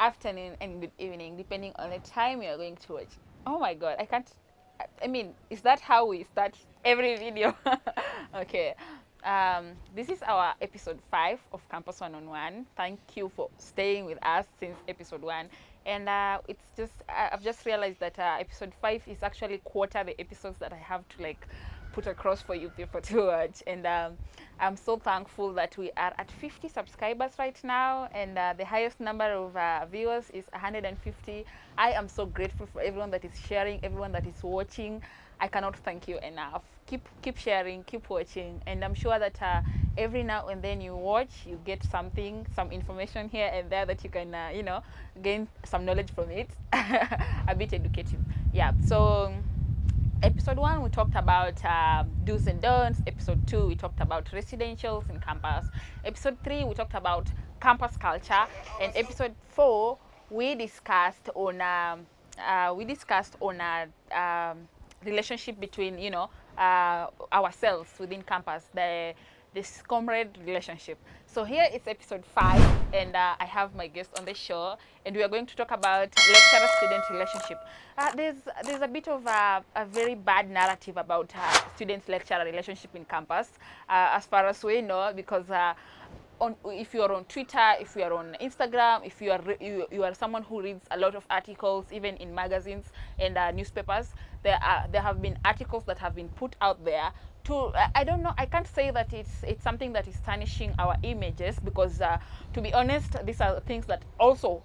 afternoon, and good evening, depending on the time you're going to watch. Oh my god, I can't. I mean, is that how we start every video? Okay. This is our episode 5 of Campus One on One. Thank you for staying with us since episode 1. And it's just, I've just realized that episode 5 is actually quarter the episodes that I have to like put across for you people to watch. And I'm so thankful that we are at 50 subscribers right now, and the highest number of viewers is 150. I am so grateful for everyone that is sharing, everyone that is watching. I cannot thank you enough. Keep sharing, keep watching, and I'm sure that every now and then you watch, you get something, some information here and there that you can, gain some knowledge from it. A bit educative, yeah. So episode 1 we talked about do's and don'ts. Episode 2 we talked about residentials in campus. Episode 3 we talked about campus culture, and episode 4 we discussed on relationship between ourselves within campus, this comrade relationship. So here is episode 5, and I have my guest on the show, and we are going to talk about lecturer-student relationship. There's a bit of a very bad narrative about student-lecturer relationship in campus, as far as we know, because if you are on Twitter, if you are on Instagram, if you are someone who reads a lot of articles, even in magazines and newspapers, there have been articles that have been put out there to, I don't know, I can't say that it's something that is tarnishing our images, because to be honest, these are things that also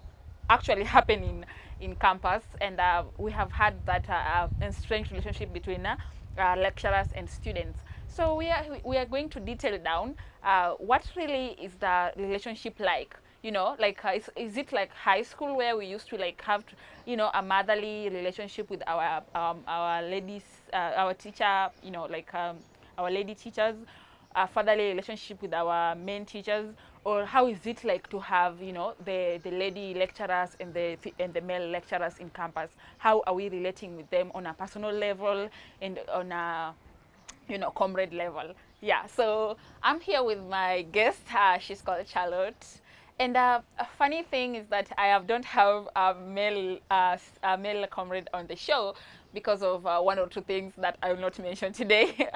actually happen in campus, and we have had that strange relationship between lecturers and students. So we are going to detail down what really is the relationship like. Like is it like high school, where we used to like have a motherly relationship with our ladies, our teacher, our lady teachers, a fatherly relationship with our men teachers, or how is it like to have the lady lecturers and the male lecturers in campus? How are we relating with them on a personal level and on a comrade level? Yeah, so I'm here with my guest. She's called Charlotte. And a funny thing is that don't have a male comrade on the show because of one or two things that I will not mention today.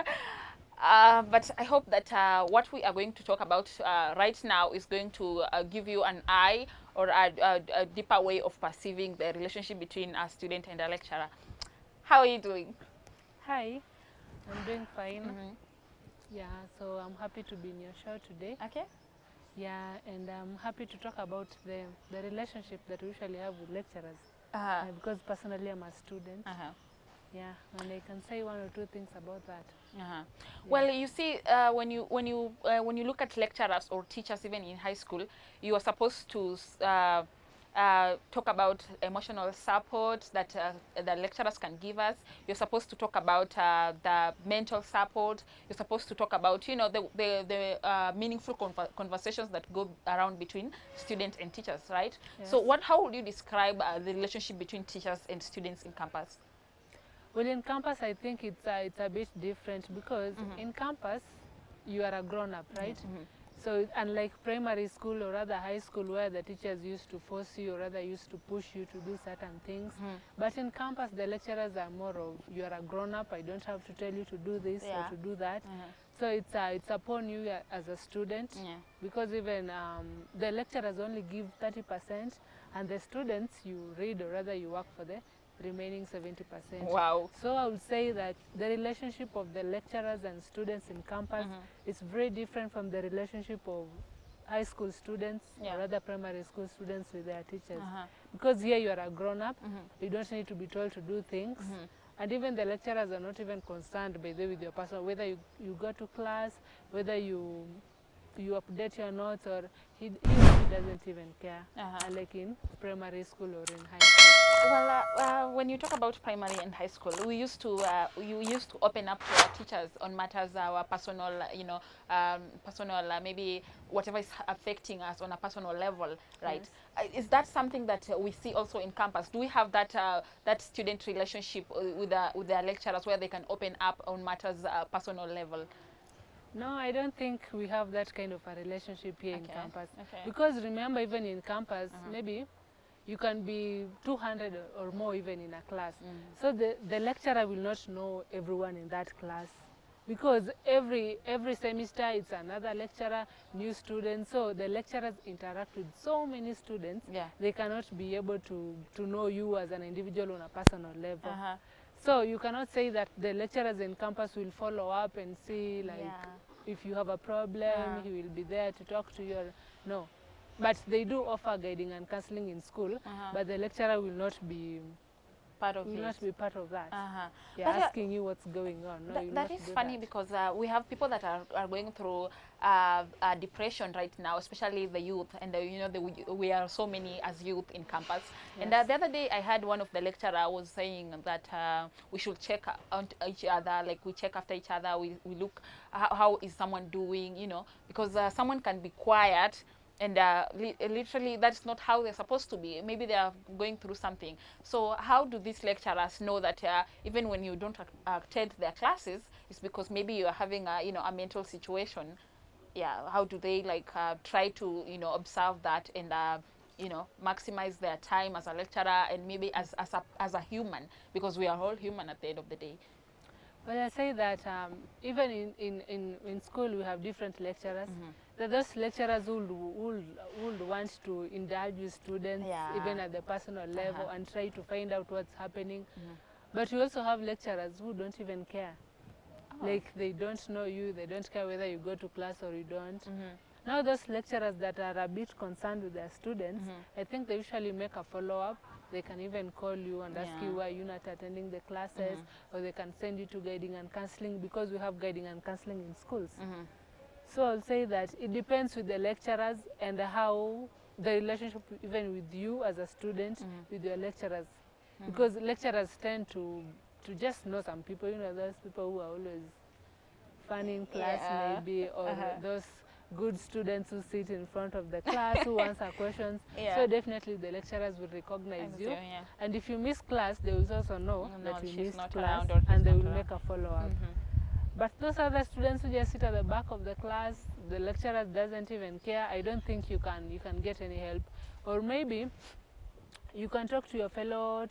But I hope that what we are going to talk about right now is going to give you an eye, or a deeper way of perceiving the relationship between a student and a lecturer. How are you doing? Hi, I'm doing fine. Mm-hmm. Yeah, so I'm happy to be in your show today. Okay. Yeah, and I'm happy to talk about the relationship that we usually have with lecturers. Uh-huh. Because personally I'm a student. Uh-huh. Yeah, and I can say one or two things about that. Uh-huh. Yeah. Well, you see, when you look at lecturers or teachers, even in high school, you are supposed to talk about emotional support that the lecturers can give us. You're supposed to talk about the mental support. You're supposed to talk about the meaningful conversations that go around between students and teachers, right? Yes. So how would you describe the relationship between teachers and students in campus? Well, in campus, I think it's a bit different because in campus, you are a grown-up, right? So unlike primary school or rather high school, where the teachers used to force you or rather used to push you to do certain things, but in campus, the lecturers are more of, you are a grown-up, I don't have to tell you to do this or to do that. So it's upon you as a student, because even the lecturers only give 30%, and the students, you read or rather you work for the remaining 70%. Wow. So I would say that the relationship of the lecturers and students in campus is very different from the relationship of high school students or other primary school students with their teachers. Because here you are a grown-up, you don't need to be told to do things. And even the lecturers are not even concerned by the way with your person, whether you go to class, whether you update your notes, or he doesn't even care, like in primary school or in high school. Well, when you talk about primary and high school, you used to open up to our teachers on matters, our personal, personal, maybe whatever is affecting us on a personal level, right? Yes. Is that something that we see also in campus? Do we have that that student relationship with their lecturers, where they can open up on matters personal level? No, I don't think we have that kind of a relationship here in campus. Because remember, even in campus, maybe you can be 200 or more even in a class. So the lecturer will not know everyone in that class, because every semester it's another lecturer, new students. So the lecturers interact with so many students. Yeah. They cannot be able to know you as an individual on a personal level. Uh-huh. So you cannot say that the lecturers in campus will follow up and see, like, Yeah. if you have a problem, he will be there to talk to you. No. But they do offer guiding and counseling in school, but the lecturer will not be Part of will it. not be part of that. But, Asking you what's going on. No, you'll that not is do funny that. because we have people that are going through depression right now, especially the youth, and you know we are so many as youth in campus. And the other day I had one of the lecturer was saying that we should check on each other, like we check after each other, we look how is someone doing, you know, because someone can be quiet and literally that's not how they're supposed to be. Maybe they are going through something. So how do these lecturers know that even when you don't attend their classes, it's because maybe you are having a, you know, a mental situation? Yeah, how do they like try to, you know, observe that and you know, maximize their time as a lecturer and maybe as a human, because we are all human at the end of the day. Well, I say that even in school we have different lecturers. That those lecturers would want to indulge with students, even at the personal level, and try to find out what's happening. But we also have lecturers who don't even care. Like, they don't know you, they don't care whether you go to class or you don't. Now those lecturers that are a bit concerned with their students, I think they usually make a follow-up. They can even call you and ask you why you're not attending the classes, or they can send you to guiding and counseling, because we have guiding and counseling in schools. So I'll say that it depends with the lecturers and how the relationship even with you as a student with your lecturers. Because lecturers tend to just know some people, you know, those people who are always fun in class maybe, or those good students who sit in front of the class, who answer questions. So definitely the lecturers will recognize you. And if you miss class, they will also know that you missed class, and they will make a follow-up. But those other students who just sit at the back of the class, the lecturer doesn't even care, I don't think you can get any help. Or maybe you can talk to your fellow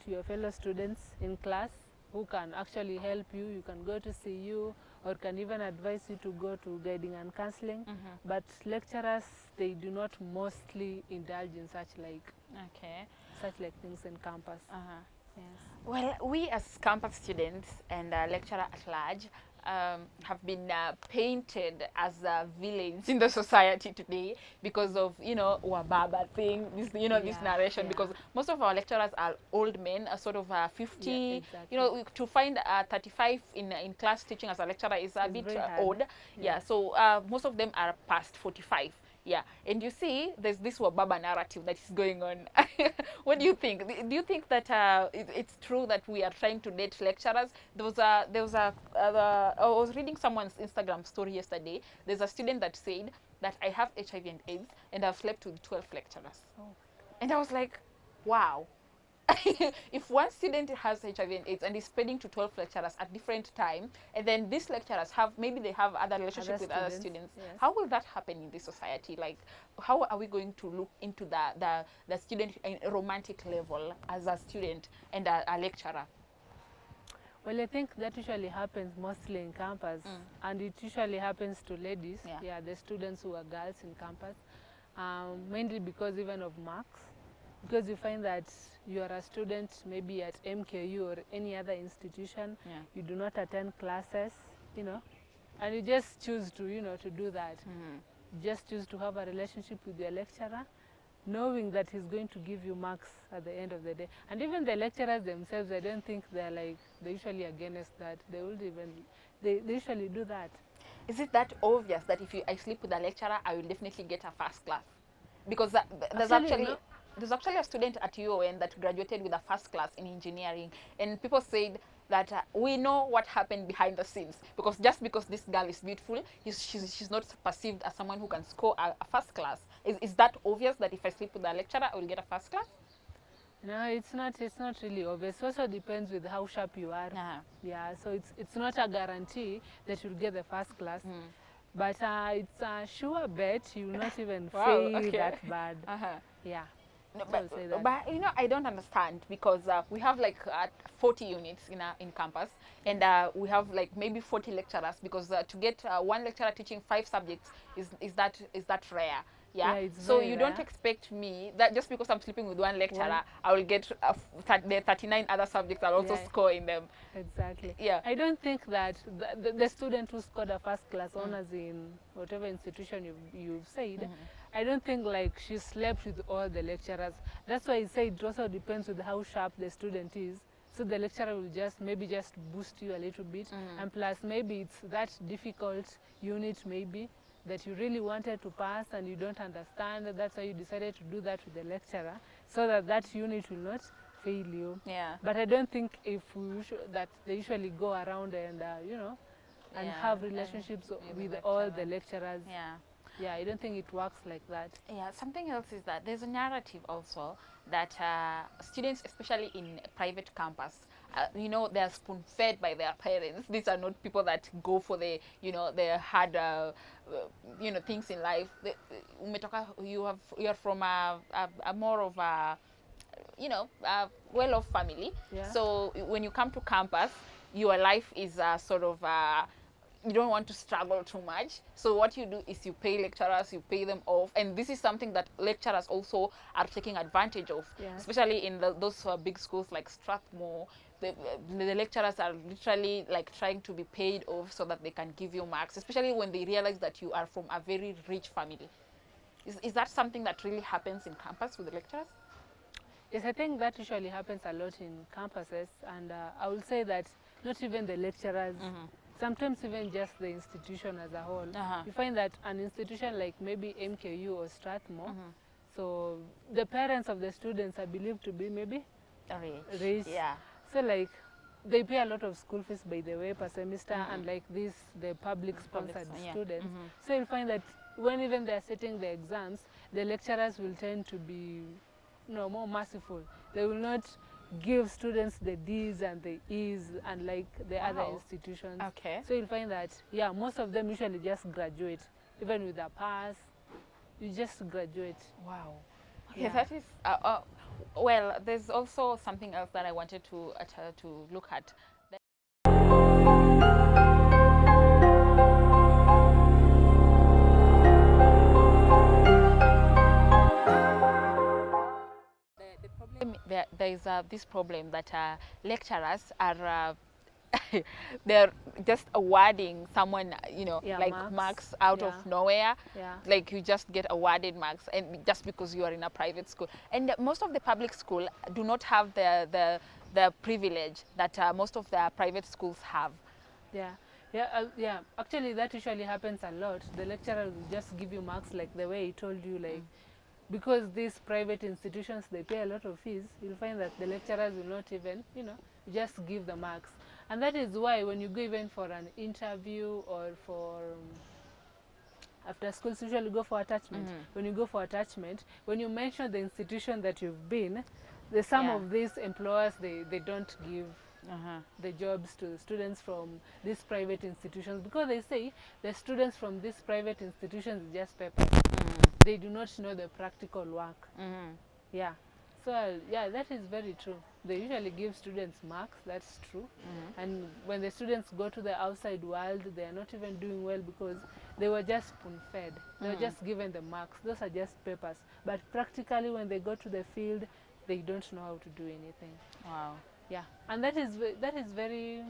students in class who can actually help you. You can go to see you, or can even advise you to go to guiding and counseling. But lecturers, they do not mostly indulge in such like things in campus. Yes. Well, we as campus students and lecturer at large have been painted as villains in the society today because of, you know, Wababa thing, this, you know, this narration, because most of our lecturers are old men, sort of 50, you know, to find 35 in class teaching as a lecturer is a bit odd. So most of them are past 45. Yeah, and you see, there's this Wababa narrative that is going on. What do you think? Do you think that it's true that we are trying to date lecturers? There was I was reading someone's Instagram story yesterday. There's a student that said that I have HIV and AIDS, and I've slept with 12 lecturers. And I was like, wow. If one student has HIV and AIDS and is spreading to 12 lecturers at different time, and then these lecturers have, maybe they have other relationship with other students, how will that happen in this society? Like, how are we going to look into the student romantic level as a student and a lecturer? Well, I think that usually happens mostly in campus, and it usually happens to ladies, the students who are girls in campus, mainly because even of marks. Because you find that you are a student maybe at MKU or any other institution, you do not attend classes, you know, and you just choose to, you know, to do that. You just choose to have a relationship with your lecturer, knowing that he's going to give you marks at the end of the day. And even the lecturers themselves, I don't think they're usually against that. They would even, they usually do that. Is it that obvious that if I sleep with a lecturer, I will definitely get a first class? Because there's actually a student at UON that graduated with a first class in engineering, and people said that we know what happened behind the scenes, because just because this girl is beautiful, she's not perceived as someone who can score a first class. Is that obvious that if I sleep with a lecturer, I will get a first class? No, it's not really obvious. It also depends with how sharp you are. So it's not a guarantee that you'll get the first class. But it's a sure bet you will not even fail that bad. No, I would say that. but you know, I don't understand because we have like 40 units in campus, and we have like maybe 40 lecturers because to get one lecturer teaching 5 subjects is that rare. Yeah. Yeah, it's So very you don't rare. expect me that just because I'm sleeping with one lecturer, One. I will get the 39 other subjects I'll also Yeah. score in them. Exactly. Yeah. I don't think that the student who scored a first class honors in whatever institution you've said, I don't think like she slept with all the lecturers. That's why I say it also depends with how sharp the student is. So the lecturer will just maybe just boost you a little bit, and plus maybe it's that difficult unit maybe that you really wanted to pass and you don't understand. That's why you decided to do that with the lecturer, so that that unit will not fail you. Yeah. But I don't think if that they usually go around and you know, and Yeah, have and relationships with with the all the lecturer. lecturers. Yeah. Yeah, I don't think it works like that. Yeah, something else is that there's a narrative also that students, especially in private campus, you know, they're spoon-fed by their parents. These are not people that go for the, you know, the hard, you know, things in life. You're from a more of a, you know, a well-off family. Yeah. So when you come to campus, your life is sort of you don't want to struggle too much. So what you do is you pay lecturers, you pay them off, and this is something that lecturers also are taking advantage of, Yeah. especially in those big schools like Strathmore. The lecturers are literally like trying to be paid off so that they can give you marks, especially when they realize that you are from a very rich family. Is that something that really happens in campus with the lecturers? Yes, I think that usually happens a lot in campuses, and I will say that not even the lecturers, sometimes even just the institution as a whole. You find that an institution like maybe MKU or Strathmore, so the parents of the students are believed to be maybe rich. Yeah. So like they pay a lot of school fees by the way per semester, and like this the public sponsored yeah. students. So you'll find that when even they're setting the exams, the lecturers will tend to be, you know, more merciful. They will not give students the D's and the E's and like the other Wow. institutions. Okay. So you'll find that, yeah, most of them usually just graduate, even with a pass. You just graduate. Wow. Okay, Yeah. that is well. There's also something else that I wanted to look at. The problem there is this problem that lecturers are. They're just awarding someone, you know, Yeah, like marks out Yeah. of nowhere. Yeah. Like you just get awarded marks, and just because you are in a private school. And most of the public school do not have the privilege that most of the private schools have. Yeah, yeah. Actually, that usually happens a lot. The lecturer will just give you marks like the way he told you, like because these private institutions they pay a lot of fees. You'll find that the lecturers will not even, you know, just give the marks, and that is why when you go even for an interview or for after school, usually go for attachment. When you go for attachment, when you mention the institution that you've been, some Yeah. of these employers they don't give the jobs to students from these private institutions because they say the students from these private institutions is just papers. They do not know the practical work. Yeah. So yeah, that is very true. They usually give students marks, that's true. And when the students go to the outside world, they are not even doing well because they were just spoon-fed. They were just given the marks. Those are just papers. But practically when they go to the field, they don't know how to do anything. Wow. Yeah, and that is very.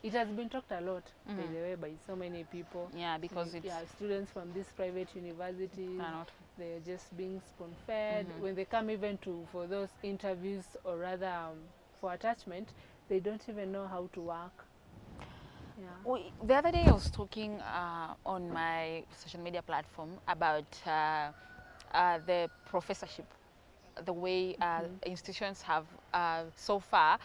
It has been talked a lot, by the way, by so many people. Yeah, because it's Students from these private universities, not. they're just being spoon-fed. When they come even for those interviews or rather for attachment, they don't even know how to work. Yeah. The other day I was talking on my social media platform about the professorship, the way institutions have so far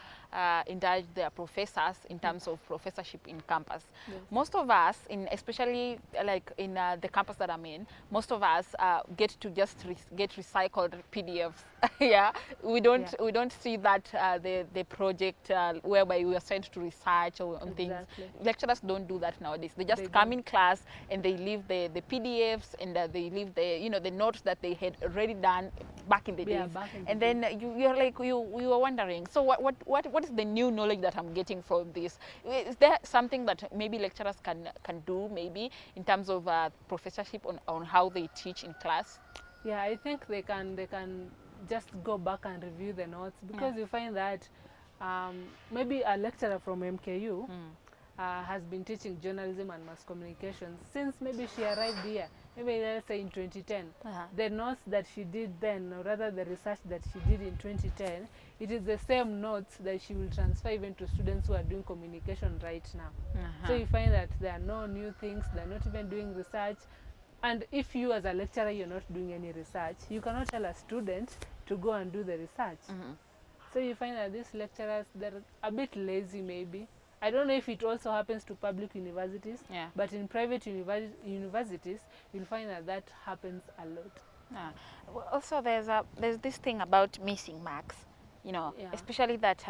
indulged their professors in terms of professorship in campus. Yes. Most of us, especially like in the campus that I'm in, most of us get to just get recycled PDFs. Yeah, we don't see that the project whereby we are sent to research or on things. Exactly. Lecturers don't do that nowadays. They just They come don't. in class and they leave the PDFs and they leave the notes that they had already done back in the Yeah, days. back in the And then you're like you are wondering, so what is the new knowledge that I'm getting from this? Is there something that maybe lecturers can do maybe in terms of professorship on how they teach in class? Yeah, I think they can just go back and review the notes, because you find that maybe a lecturer from MKU has been teaching journalism and mass communications since maybe she arrived here, maybe let's say in 2010. The notes that she did then, or rather the research that she did in 2010, it is the same notes that she will transfer even to students who are doing communication right now. So you find that there are no new things, they're not even doing research. And if you as a lecturer, you're not doing any research, you cannot tell a student to go and do the research. So you find that these lecturers, they're a bit lazy maybe. I don't know if it also happens to public universities, but in private universities, you'll find that happens a lot. Well, also, there's this thing about missing marks. Especially that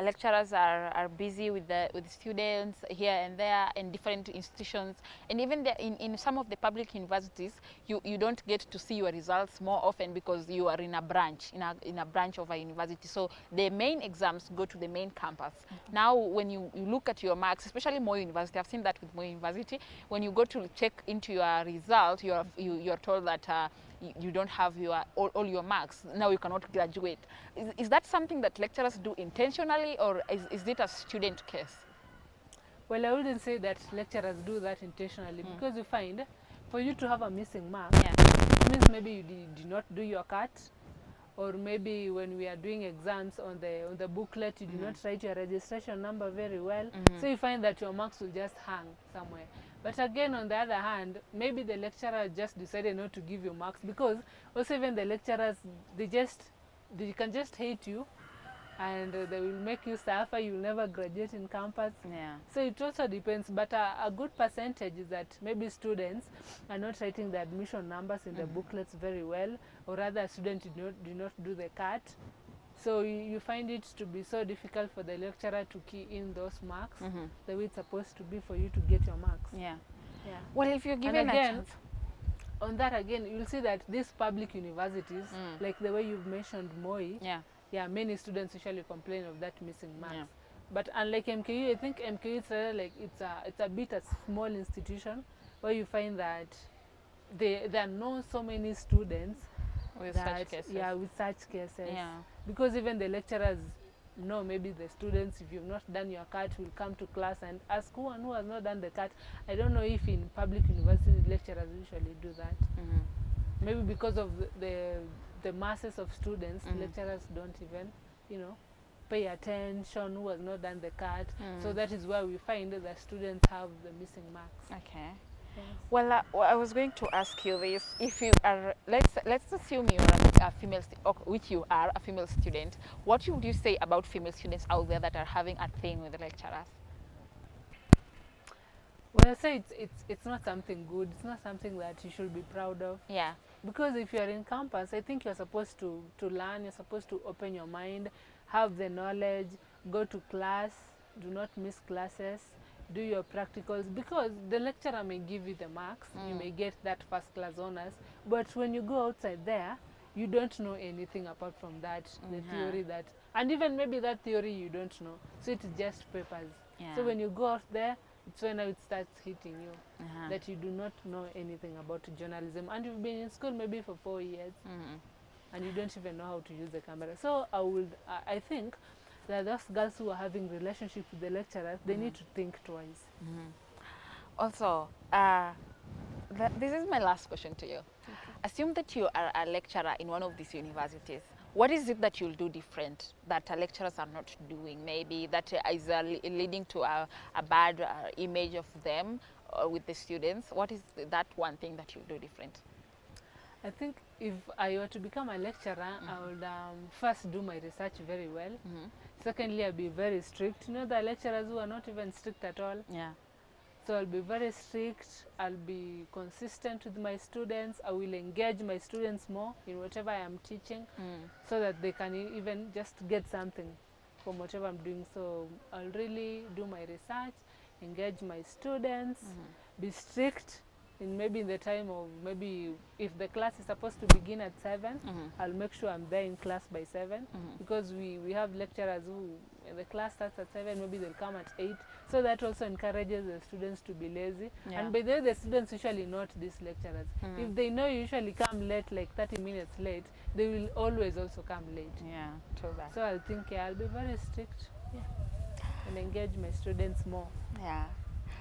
lecturers are busy with the students here and there in different institutions, and even in some of the public universities, you don't get to see your results more often because you are in a branch of a university. So the main exams go to the main campus. Now, when you look at your marks, especially Moi University, I've seen that with Moi University. When you go to check into your result, you're told that you don't have all your marks. Now you cannot graduate. Is that something that lecturers do intentionally, or is it a student case? Well, I wouldn't say that lecturers do that intentionally, because you find for you to have a missing mark, it means maybe you did not do your cut, or maybe when we are doing exams on the booklet, you did not write your registration number very well. So you find that your marks will just hang somewhere. But again, on the other hand, maybe the lecturer just decided not to give you marks, because also even the lecturers, they can just hate you, and they will make you suffer. You'll never graduate in campus. So it also depends, but a good percentage is that maybe students are not writing the admission numbers in the booklets very well, or rather students do not do the cut. So you find it to be so difficult for the lecturer to key in those marks the way it's supposed to be for you to get your marks. Well, if you're given a chance. On that again, you'll see that these public universities, like the way you've mentioned Moi, many students usually complain of that missing marks. But unlike MKU, I think MKU is rather like it's a bit a small institution where you find that there are not so many students with such cases. With such cases. Because even the lecturers know, maybe the students, if you've not done your cut, will come to class and ask who has not done the cut. I don't know if in public universities lecturers usually do that. Maybe because of the masses of students, lecturers don't even, pay attention who has not done the cut. So that is why we find that students have the missing marks. Okay. Yes. Well, I was going to ask you this: if you are, let's assume you are a female, which you are a female student, what would you say about female students out there that are having a thing with the lecturers? Well, I say it's not something good. It's not something that you should be proud of. Because if you are in campus, I think you're supposed to learn. You're supposed to open your mind, have the knowledge, go to class, do not miss classes, do your practicals, because the lecturer may give you the marks, you may get that first class honors, but when you go outside there, you don't know anything apart from that, the theory that, and even maybe that theory you don't know, so it's just papers. So when you go out there, it's when it starts hitting you that you do not know anything about journalism, and you've been in school maybe for 4 years and you don't even know how to use the camera. So I think that those girls who are having relationships with the lecturers, they need to think twice. Also, this is my last question to you. Assume that you are a lecturer in one of these universities. What is it that you'll do different that lecturers are not doing? Maybe that is leading to a bad image of them with the students. What is that one thing that you'll do different? I think if I were to become a lecturer, I would first do my research very well. Secondly, I'll be very strict. You know, the lecturers who are not even strict at all. Yeah. So I'll be very strict. I'll be consistent with my students. I will engage my students more in whatever I am teaching, so that they can even just get something from whatever I'm doing. So I'll really do my research, engage my students, be strict in maybe in the time of, maybe if the class is supposed to begin at 7, I'll make sure I'm there in class by 7, because we have lecturers who, the class starts at 7, maybe they'll come at 8. So that also encourages the students to be lazy. Yeah. And by the way, the students usually note these lecturers. If they know you usually come late, like 30 minutes late, they will always also come late. Yeah, true that. So I'll think, yeah, I'll be very strict, and engage my students more, Yeah.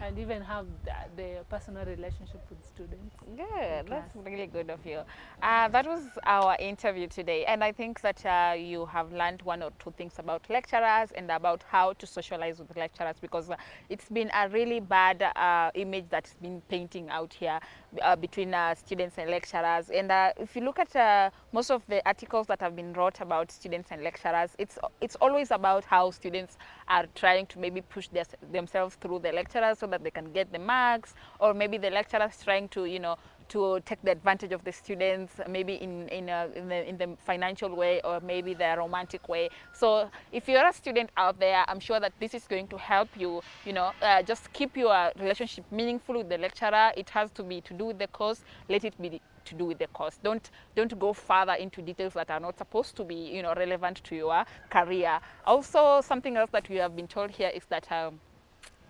and even have the personal relationship with students. Good. That's really good of you. That was our interview today, and I think that you have learned one or two things about lecturers and about how to socialize with lecturers, because it's been a really bad image that's been painting out here between students and lecturers. And if you look at most of the articles that have been wrote about students and lecturers, it's always about how students are trying to maybe push themselves through the lecturers so that they can get the marks, or maybe the lecturers trying to, you know, to take the advantage of the students, maybe in the financial way, or maybe the romantic way. So if you're a student out there, I'm sure that this is going to help you, you know, just keep your relationship meaningful with the lecturer. It has to be to do with the course. Let it be to do with the course. Don't go further into details that are not supposed to be, you know, relevant to your career. Also, something else that we have been told here is that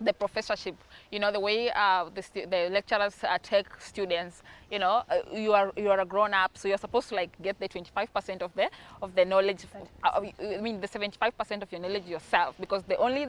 the professorship, you know, the way the lecturers take students, you know, you are a grown up, so you're supposed to like get the 25% of the knowledge. I mean, the 75% of your knowledge yourself, because the only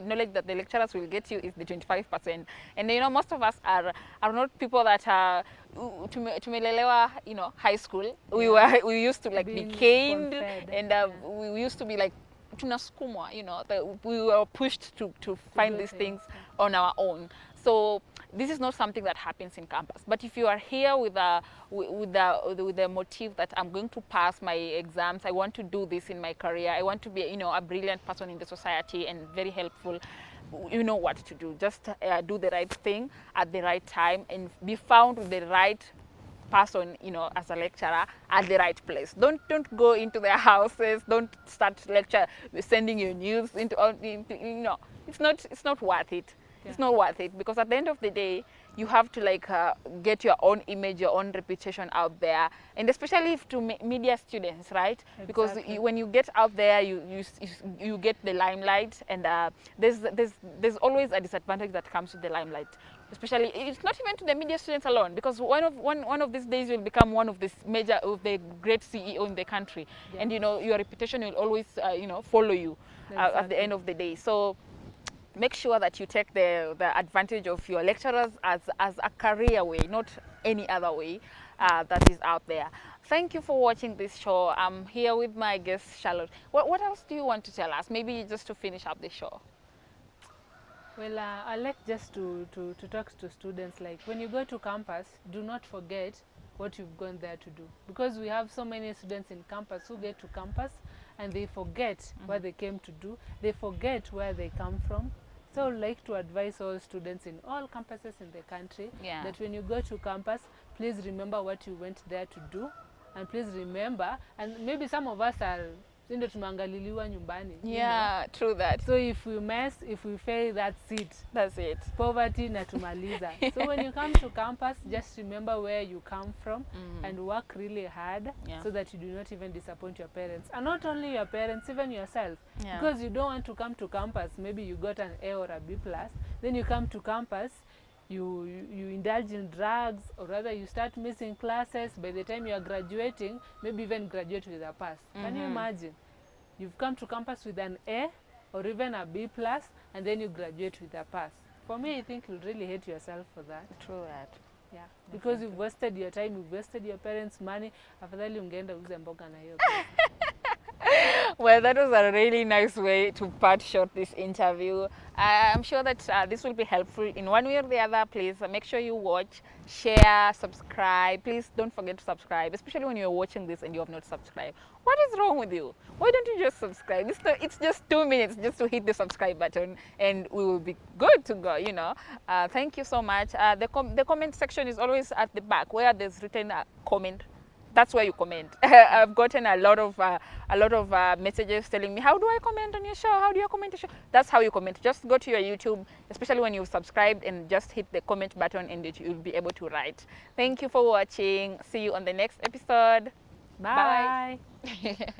knowledge that the lecturers will get you is the 25%. And you know, most of us are not people that are tumelelewa, you know, high school. We used to like be caned, and we used to be like tunasukumwa, you know, we were pushed to find these things on our own. So this is not something that happens in campus. But if you are here with the motive that I'm going to pass my exams, I want to do this in my career, I want to be, you know, a brilliant person in the society and very helpful, you know what to do. Just do the right thing at the right time and be found with the right person, you know, as a lecturer at the right place. Don't go into their houses. Don't start sending your news into, you know, it's not worth it. Yeah. It's not worth it, because at the end of the day, you have to like get your own image, your own reputation out there, and especially to media students, right? Exactly. Because when you get out there, you get the limelight, and there's always a disadvantage that comes with the limelight. Especially, it's not even to the media students alone, because one of these days you'll become one of the great CEO in the country, and you know, your reputation will always you know, follow you at the end of the day. So make sure that you take the advantage of your lecturers as a career way, not any other way that is out there. Thank you for watching this show. I'm here with my guest, Charlotte. What else do you want to tell us? Maybe just to finish up the show. Well, I like just to talk to students, like when you go to campus, do not forget what you've gone there to do. Because we have so many students in campus who get to campus and they forget what they came to do. They forget where they come from. So I would like to advise all students in all campuses in the country that when you go to campus, please remember what you went there to do. And please remember, and maybe some of us are nyumbani. Yeah, true that. So if we mess, if we fail, that's it. Poverty natumaliza. So when you come to campus, just remember where you come from and work really hard so that you do not even disappoint your parents. And not only your parents, even yourself. Because you don't want to come to campus, maybe you got an A or a B+, then you come to campus, you indulge in drugs, or rather you start missing classes. By the time you are graduating, maybe even graduate with a pass. Can you imagine? You've come to campus with an A or even a B+, and then you graduate with a pass. For me, I think you'll really hate yourself for that. True that. Yeah, because you've wasted your time, you've wasted your parents' money. Afadhali ungeenda uze mboga na hiyo. Well, that was a really nice way to part short this interview. I'm sure that this will be helpful in one way or the other. Please make sure you watch, share, subscribe. Please don't forget to subscribe, especially when you're watching this and you have not subscribed. What is wrong with you? Why don't you just subscribe? It's just 2 minutes just to hit the subscribe button and we will be good to go, you know. Thank you so much. The comment section is always at the back where there's written a comment. That's where you comment. I've gotten a lot of messages telling me, how do I comment on your show? How do you comment on your show? That's how you comment. Just go to your YouTube, especially when you've subscribed, and just hit the comment button and you'll be able to write. Thank you for watching. See you on the next episode. Bye. Bye.